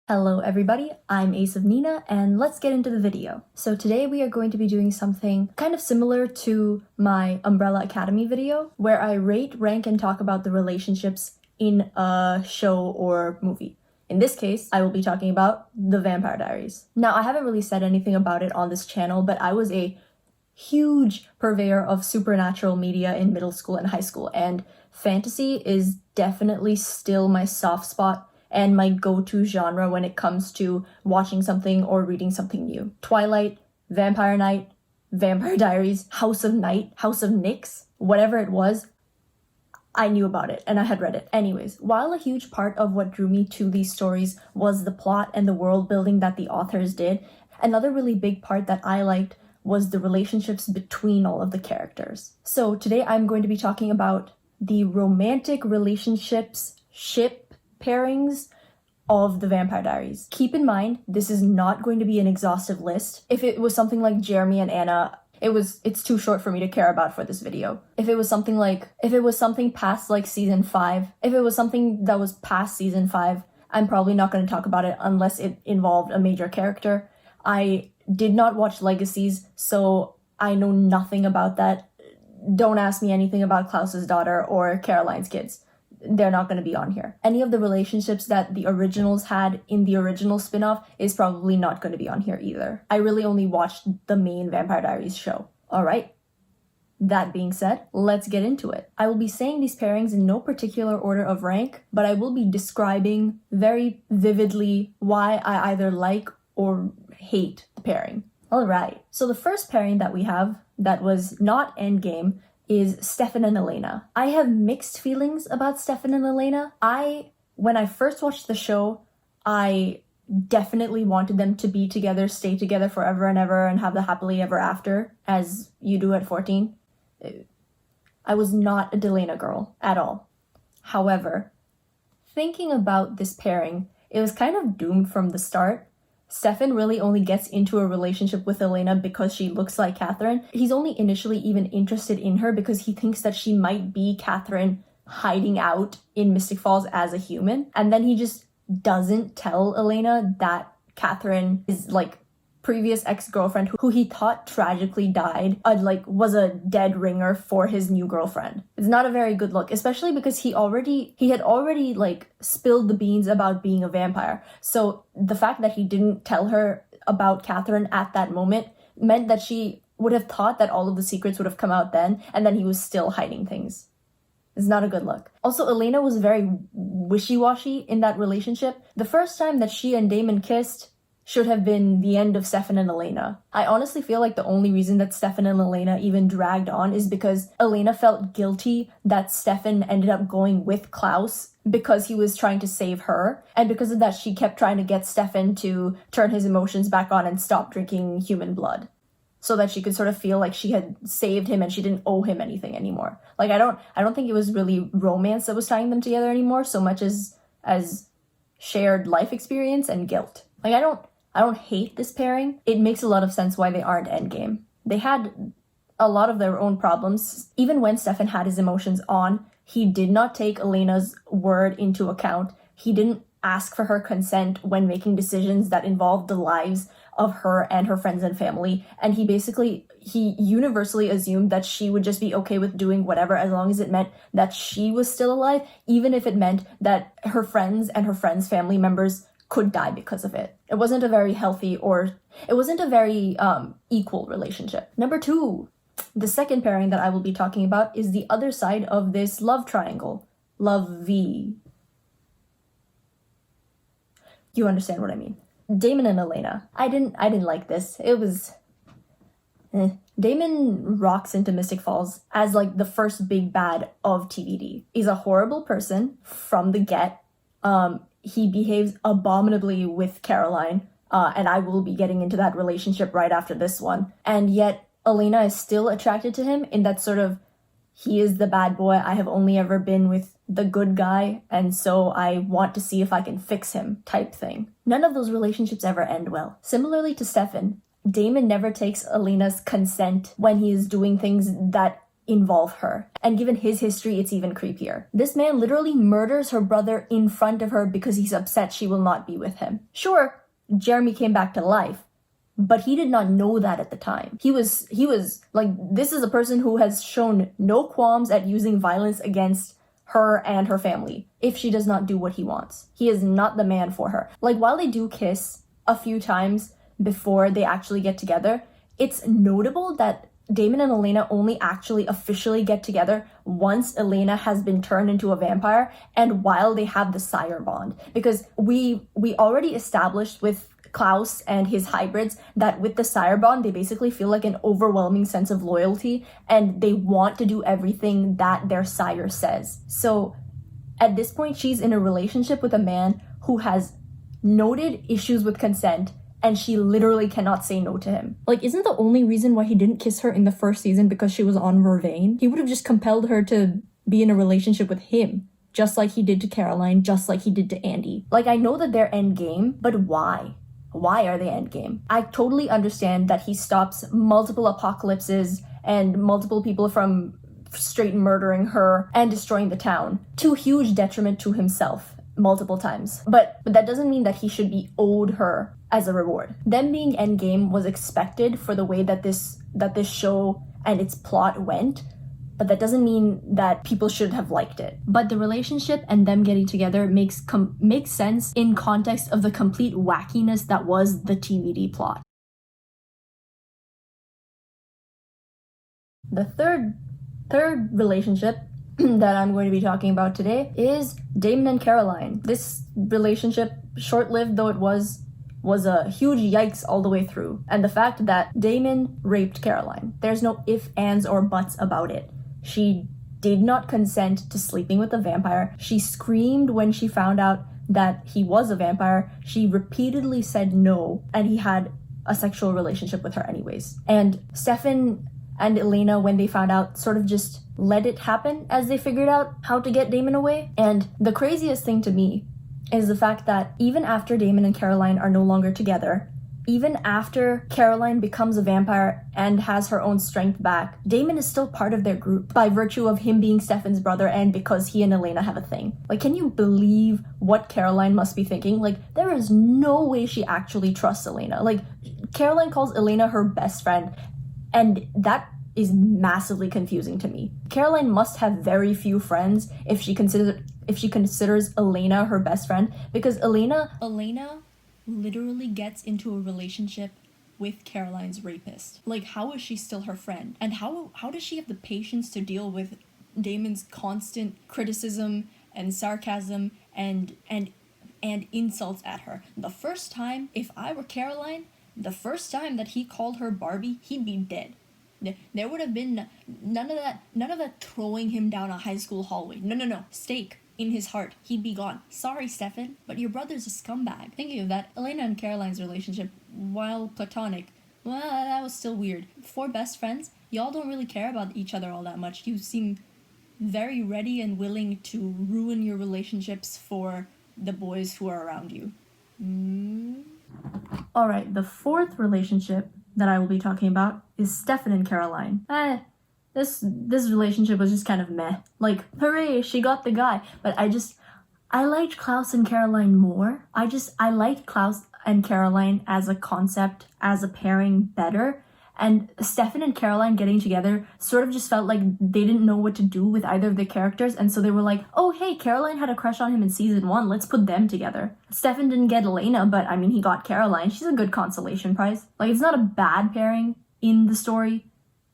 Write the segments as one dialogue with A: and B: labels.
A: Hello everybody, I'm Ace of Nina, and let's get into the video. So today we are going to be doing something kind of similar to my Umbrella Academy video, where I rate, rank, and talk about the relationships in a show or movie. In this case, I will be talking about The Vampire Diaries. Now, I haven't really said anything about it on this channel, but I was a huge purveyor of supernatural media in middle school and high school, and fantasy is definitely still my soft spot and my go-to genre when it comes to watching something or reading something new. Twilight, Vampire Night, Vampire Diaries, House of Night, House of Nyx, whatever it was, I knew about it and I had read it. Anyways, while a huge part of what drew me to these stories was the plot and the world building that the authors did, another really big part that I liked was the relationships between all of the characters. So today I'm going to be talking about the romantic relationships, ship pairings of the Vampire Diaries. Keep in mind, this is not going to be an exhaustive list. If it was something like Jeremy and Anna, it's too short for me to care about for this video. If it was something past like season 5, if it was something that was past season 5, I'm probably not going to talk about it unless it involved a major character. I did not watch Legacies, so I know nothing about that. Don't ask me anything about Klaus's daughter or Caroline's kids. They're not going to be on here. Any of the relationships that the originals had in the original spin-off is probably not going to be on here either. I really only watched the main Vampire Diaries show. Alright, that being said, let's get into it. I will be saying these pairings in no particular order of rank, but I will be describing very vividly why I either like or hate the pairing. Alright, so the first pairing that we have that was not endgame is Stefan and Elena. I have mixed feelings about Stefan and Elena. When I first watched the show, I definitely wanted them to be together, stay together forever and ever, and have the happily ever after, as you do at 14. I was not a Delena girl at all. However, thinking about this pairing, it was kind of doomed from the start. Stefan really only gets into a relationship with Elena because she looks like Katherine. He's only initially even interested in her because he thinks that she might be Katherine hiding out in Mystic Falls as a human. And then he just doesn't tell Elena that Katherine is like previous ex-girlfriend who he thought tragically died, was a dead ringer for his new girlfriend. It's not a very good look, especially because he had already spilled the beans about being a vampire. So the fact that he didn't tell her about Katherine at that moment meant that she would have thought that all of the secrets would have come out then, and then he was still hiding things. It's not a good look. Also, Elena was very wishy-washy in that relationship. The first time that she and Damon kissed should have been the end of Stefan and Elena. I honestly feel like the only reason that Stefan and Elena even dragged on is because Elena felt guilty that Stefan ended up going with Klaus because he was trying to save her. And because of that, she kept trying to get Stefan to turn his emotions back on and stop drinking human blood, so that she could sort of feel like she had saved him and she didn't owe him anything anymore. I don't think it was really romance that was tying them together anymore so much as shared life experience and guilt. I don't hate this pairing. It makes a lot of sense why they aren't endgame. They had a lot of their own problems. Even when Stefan had his emotions on, he did not take Elena's word into account. He didn't ask for her consent when making decisions that involved the lives of her and her friends and family. And he universally assumed that she would just be okay with doing whatever as long as it meant that she was still alive, even if it meant that her friends and her friends' family members could die because of it. It wasn't a very healthy equal relationship. Number 2, the second pairing that I will be talking about is the other side of this love triangle. Love V. You understand what I mean. Damon and Elena. I didn't like this. It was Damon rocks into Mystic Falls as the first big bad of TVD. He's a horrible person from the get. He behaves abominably with Caroline, and I will be getting into that relationship right after this one. And yet, Elena is still attracted to him in that sort of, he is the bad boy, I have only ever been with the good guy, and so I want to see if I can fix him type thing. None of those relationships ever end well. Similarly to Stefan, Damon never takes Elena's consent when he is doing things that involve her. And given his history, it's even creepier. This man literally murders her brother in front of her because he's upset she will not be with him. Sure, Jeremy came back to life, but he did not know that at the time. He was like, this is a person who has shown no qualms at using violence against her and her family if she does not do what he wants. He is not the man for her. Like, while they do kiss a few times before they actually get together, it's notable that Damon and Elena only actually officially get together once Elena has been turned into a vampire and while they have the sire bond. Because we already established with Klaus and his hybrids that with the sire bond, they basically feel like an overwhelming sense of loyalty and they want to do everything that their sire says. So at this point, she's in a relationship with a man who has noted issues with consent, and she literally cannot say no to him. Like, isn't the only reason why he didn't kiss her in the first season because she was on Vervain? He would have just compelled her to be in a relationship with him, just like he did to Caroline, just like he did to Andy. Like, I know that they're endgame, but why? Why are they endgame? I totally understand that he stops multiple apocalypses and multiple people from straight murdering her and destroying the town, to huge detriment to himself multiple times. But that doesn't mean that he should be owed her as a reward. Them being endgame was expected for the way that this show and its plot went, but that doesn't mean that people should have liked it. But the relationship and them getting together makes sense in context of the complete wackiness that was the TVD plot. The third relationship that I'm going to be talking about today is Damon and Caroline. This relationship, short-lived though it was a huge yikes all the way through. And the fact that Damon raped Caroline. There's no ifs, ands, or buts about it. She did not consent to sleeping with a vampire. She screamed when she found out that he was a vampire. She repeatedly said no, and he had a sexual relationship with her anyways. And Stefan and Elena, when they found out, sort of just let it happen as they figured out how to get Damon away. And the craziest thing to me is the fact that even after Damon and Caroline are no longer together, even after Caroline becomes a vampire and has her own strength back, Damon is still part of their group by virtue of him being Stefan's brother and because he and Elena have a thing. Like, can you believe what Caroline must be thinking? Like, there is no way she actually trusts Elena. Like, Caroline calls Elena her best friend, and that is massively confusing to me. Caroline must have very few friends if she considers Elena her best friend, because Elena literally gets into a relationship with Caroline's rapist. Like, how is she still her friend? And how does she have the patience to deal with Damon's constant criticism and sarcasm and insults at her? The first time, if I were Caroline, the first time that he called her Barbie, he'd be dead. There would have been none of that throwing him down a high school hallway. No. Stake in his heart. He'd be gone. Sorry, Stefan, but your brother's a scumbag. Thinking of that, Elena and Caroline's relationship, while platonic, well, that was still weird. For best friends, y'all don't really care about each other all that much. You seem very ready and willing to ruin your relationships for the boys who are around you. Alright, the fourth relationship that I will be talking about is Stefan and Caroline. This relationship was just kind of meh. Like, hooray, she got the guy. But I liked Klaus and Caroline more. I liked Klaus and Caroline as a concept, as a pairing better. And Stefan and Caroline getting together sort of just felt like they didn't know what to do with either of the characters. And so they were like, oh, hey, Caroline had a crush on him in season 1. Let's put them together. Stefan didn't get Elena, but I mean, he got Caroline. She's a good consolation prize. Like, it's not a bad pairing in the story.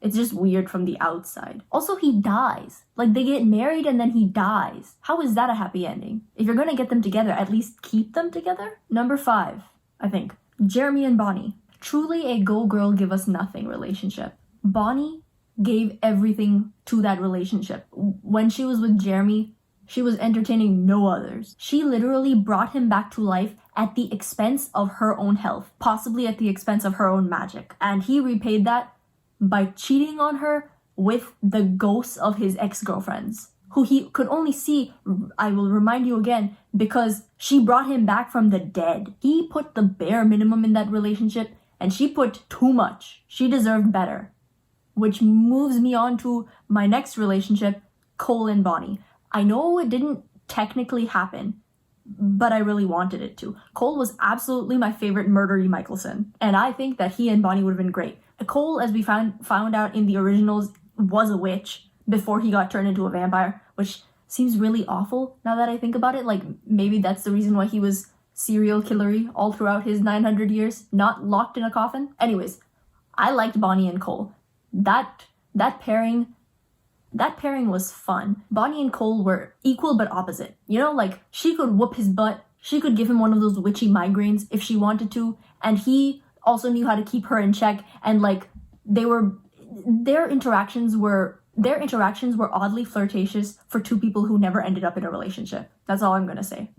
A: It's just weird from the outside. Also, he dies. Like, they get married and then he dies. How is that a happy ending? If you're gonna get them together, at least keep them together? Number 5, I think. Jeremy and Bonnie. Truly a go girl give us nothing relationship. Bonnie gave everything to that relationship. When she was with Jeremy, she was entertaining no others. She literally brought him back to life at the expense of her own health, possibly at the expense of her own magic. And he repaid that by cheating on her with the ghosts of his ex-girlfriends, who he could only see, I will remind you again, because she brought him back from the dead. He put the bare minimum in that relationship, and she put too much. She deserved better. which moves me on to my next relationship, Cole and Bonnie. I know it didn't technically happen, but I really wanted it to. Cole was absolutely my favorite murdery Michelson, and I think that he and Bonnie would have been great. Cole, as we found out in the originals, was a witch before he got turned into a vampire, which seems really awful now that I think about it. Like, maybe that's the reason why he was serial killery all throughout his 900 years, not locked in a coffin. Anyways, I liked Bonnie and Cole. That pairing was fun. Bonnie and Cole were equal but opposite. You know, like, she could whoop his butt, she could give him one of those witchy migraines if she wanted to, and he also knew how to keep her in check, and like, their interactions were oddly flirtatious for two people who never ended up in a relationship. That's all I'm gonna say.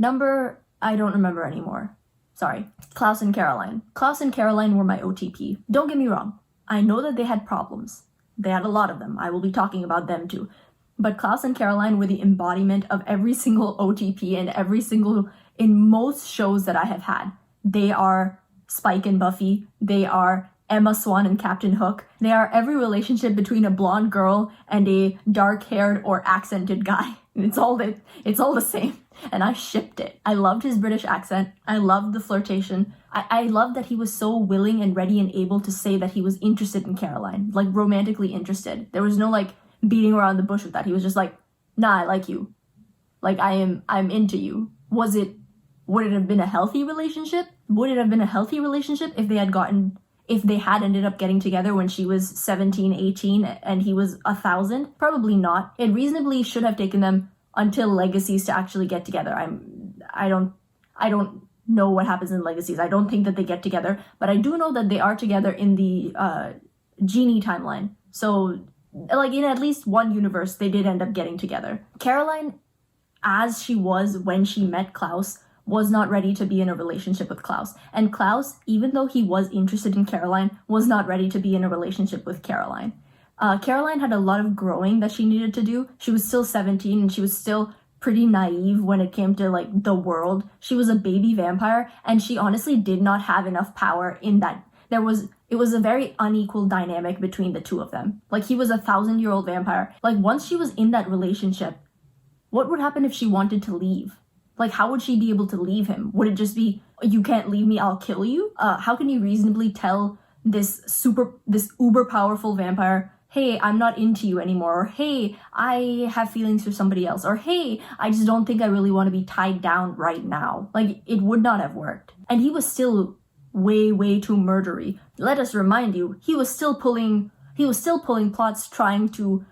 A: I don't remember anymore. Sorry. Klaus and Caroline. Klaus and Caroline were my OTP. Don't get me wrong. I know that they had problems. They had a lot of them. I will be talking about them too. But Klaus and Caroline were the embodiment of every single OTP in most shows that I have had. They are Spike and Buffy. They are Emma Swan and Captain Hook. They are every relationship between a blonde girl and a dark-haired or accented guy. It's all the same. And I shipped it. I loved his British accent. I loved the flirtation. I loved that he was so willing and ready and able to say that he was interested in Caroline, like romantically interested. There was no like beating around the bush with that. He was just like, nah, I like you. Like, I'm into you. Would it have been a healthy relationship? Would it have been a healthy relationship if they had ended up getting together when she was 17, 18 and he was 1,000? Probably not. It reasonably should have taken them until Legacies to actually get together. I don't know what happens in Legacies. I don't think that they get together, but I do know that they are together in the Genie timeline. So, like, in at least one universe, they did end up getting together. Caroline, as she was when she met Klaus, was not ready to be in a relationship with Klaus. And Klaus, even though he was interested in Caroline, was not ready to be in a relationship with Caroline. Caroline had a lot of growing that she needed to do. She was still 17 and she was still pretty naive when it came to like the world. She was a baby vampire and she honestly did not have enough power in that. It was a very unequal dynamic between the two of them. Like, he was a 1,000-year-old vampire. Like, once she was in that relationship, what would happen if she wanted to leave? Like, how would she be able to leave him? Would it just be, you can't leave me, I'll kill you? How can you reasonably tell this uber powerful vampire, hey, I'm not into you anymore, or hey, I have feelings for somebody else, or hey, I just don't think I really want to be tied down right now? Like, it would not have worked. And he was still way too murdery. Let us remind you, he was still pulling plots trying to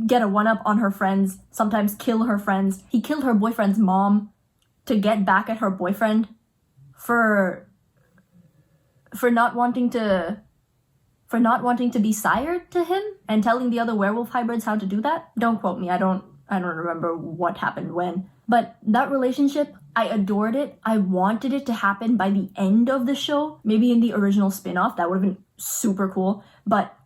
A: get a one-up on her friends, sometimes kill her friends. He killed her boyfriend's mom to get back at her boyfriend for not wanting to be sired to him and telling the other werewolf hybrids how to do that. Don't quote me. I don't remember what happened when. But that relationship, I adored it. I wanted it to happen by the end of the show. Maybe in the original spin-off, that would have been super cool. But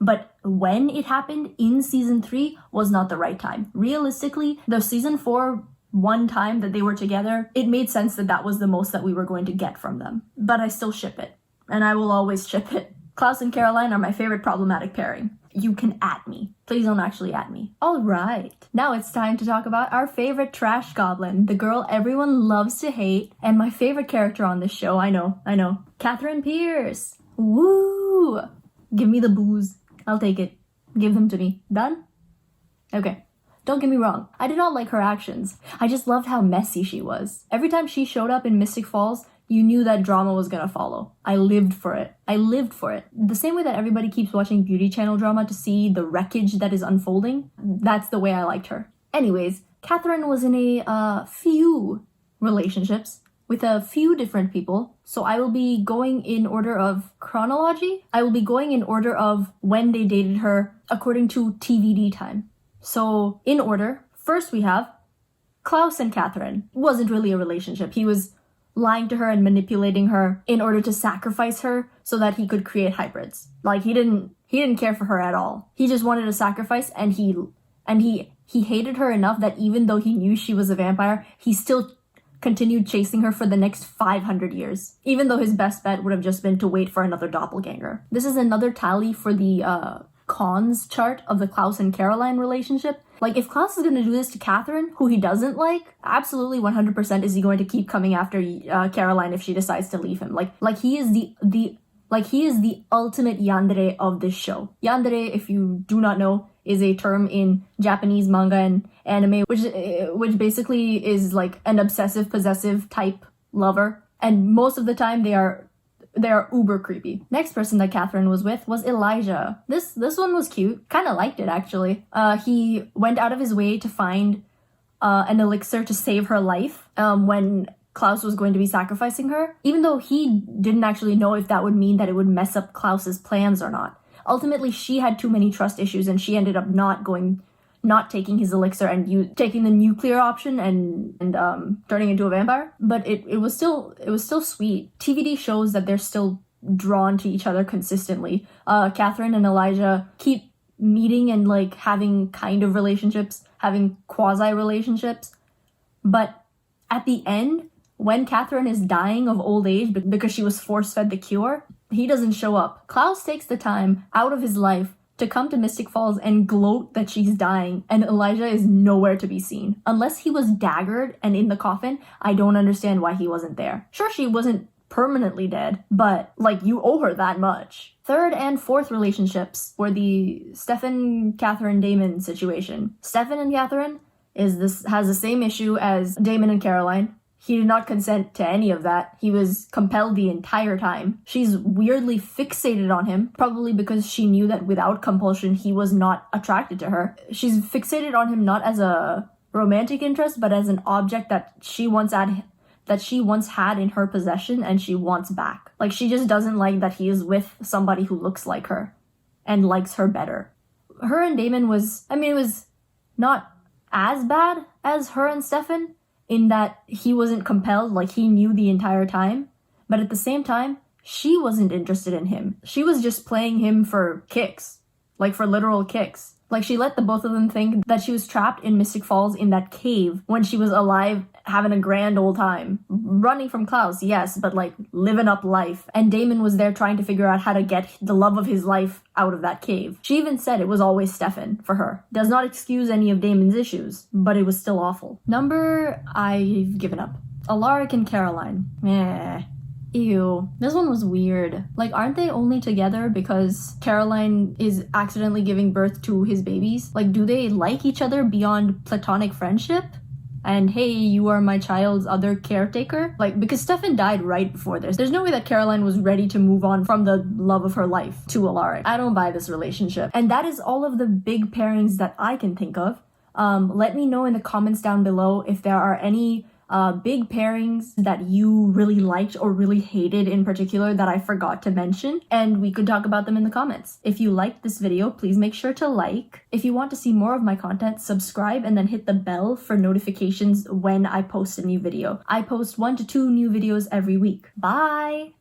A: when it happened in season 3 was not the right time. Realistically, the season 4 one time that they were together, it made sense that that was the most that we were going to get from them. But I still ship it. And I will always ship it. Klaus and Caroline are my favorite problematic pairing. You can at me. Please don't actually at me. Alright, now it's time to talk about our favorite trash goblin, the girl everyone loves to hate, and my favorite character on this show, I know. Katherine Pierce. Woo! Give me the booze. I'll take it. Give them to me. Done? Okay. Don't get me wrong, I did not like her actions. I just loved how messy she was. Every time she showed up in Mystic Falls, you knew that drama was gonna follow. I lived for it. The same way that everybody keeps watching beauty channel drama to see the wreckage that is unfolding, that's the way I liked her. Anyways, Katherine was in a few relationships with a few different people, so I will be going in order of chronology. I will be going in order of when they dated her according to TVD time. So, in order, first we have Klaus and Katherine. It wasn't really a relationship. He was lying to her and manipulating her in order to sacrifice her so that he could create hybrids. Like, he didn't care for her at all. He just wanted a sacrifice, and he hated her enough that even though he knew she was a vampire, he still continued chasing her for the next 500 years, even though his best bet would have just been to wait for another doppelganger. This is another tally for the cons chart of the Klaus and Caroline relationship. Like, if Klaus is going to do this to Katherine, who he doesn't like, absolutely 100% is he going to keep coming after Caroline if she decides to leave him. Like he is the ultimate yandere of this show. Yandere, if you do not know, is a term in Japanese manga and anime, which basically is like an obsessive possessive type lover, and most of the time they are uber creepy. Next person that Katherine was with was Elijah. This one was cute. Kind of liked it, actually. He went out of his way to find an elixir to save her life when Klaus was going to be sacrificing her, even though he didn't actually know if that would mean that it would mess up Klaus's plans or not. Ultimately, she had too many trust issues and she ended up not taking his elixir and taking the nuclear option and turning into a vampire. But it was still sweet. TVD shows that they're still drawn to each other consistently. Katherine and Elijah keep meeting and like having kind of relationships, having quasi relationships. But at the end, when Katherine is dying of old age because she was force-fed the cure, he doesn't show up. Klaus takes the time out of his life to come to Mystic Falls and gloat that she's dying, and Elijah is nowhere to be seen. Unless he was daggered and in the coffin, I don't understand why he wasn't there. Sure, she wasn't permanently dead, but like, you owe her that much. Third and fourth relationships were the Stefan, Katherine, Damon situation. Stefan and Katherine has the same issue as Damon and Caroline. He did not consent to any of that. He was compelled the entire time. She's weirdly fixated on him, probably because she knew that without compulsion, he was not attracted to her. She's fixated on him not as a romantic interest, but as an object that she once had in her possession and she wants back. Like, she just doesn't like that he is with somebody who looks like her and likes her better. Her and Damon it was not as bad as her and Stefan, in that he wasn't compelled, like he knew the entire time. But at the same time, she wasn't interested in him. She was just playing him for kicks. Like, for literal kicks. Like, she let the both of them think that she was trapped in Mystic Falls in that cave when she was alive, having a grand old time. Running from Klaus, yes, but like, living up life. And Damon was there trying to figure out how to get the love of his life out of that cave. She even said it was always Stefan for her. Does not excuse any of Damon's issues, but it was still awful. I've given up. Alaric and Caroline. Ew. This one was weird. Like, aren't they only together because Caroline is accidentally giving birth to his babies? Like, do they like each other beyond platonic friendship? And hey, you are my child's other caretaker? Like, because Stefan died right before this. There's no way that Caroline was ready to move on from the love of her life to Alaric. I don't buy this relationship. And that is all of the big pairings that I can think of. Let me know in the comments down below if there are any big pairings that you really liked or really hated in particular that I forgot to mention, and we could talk about them in the comments. If you liked this video, please make sure to like. If you want to see more of my content, subscribe and then hit the bell for notifications when I post a new video. I post 1 to 2 new videos every week. Bye!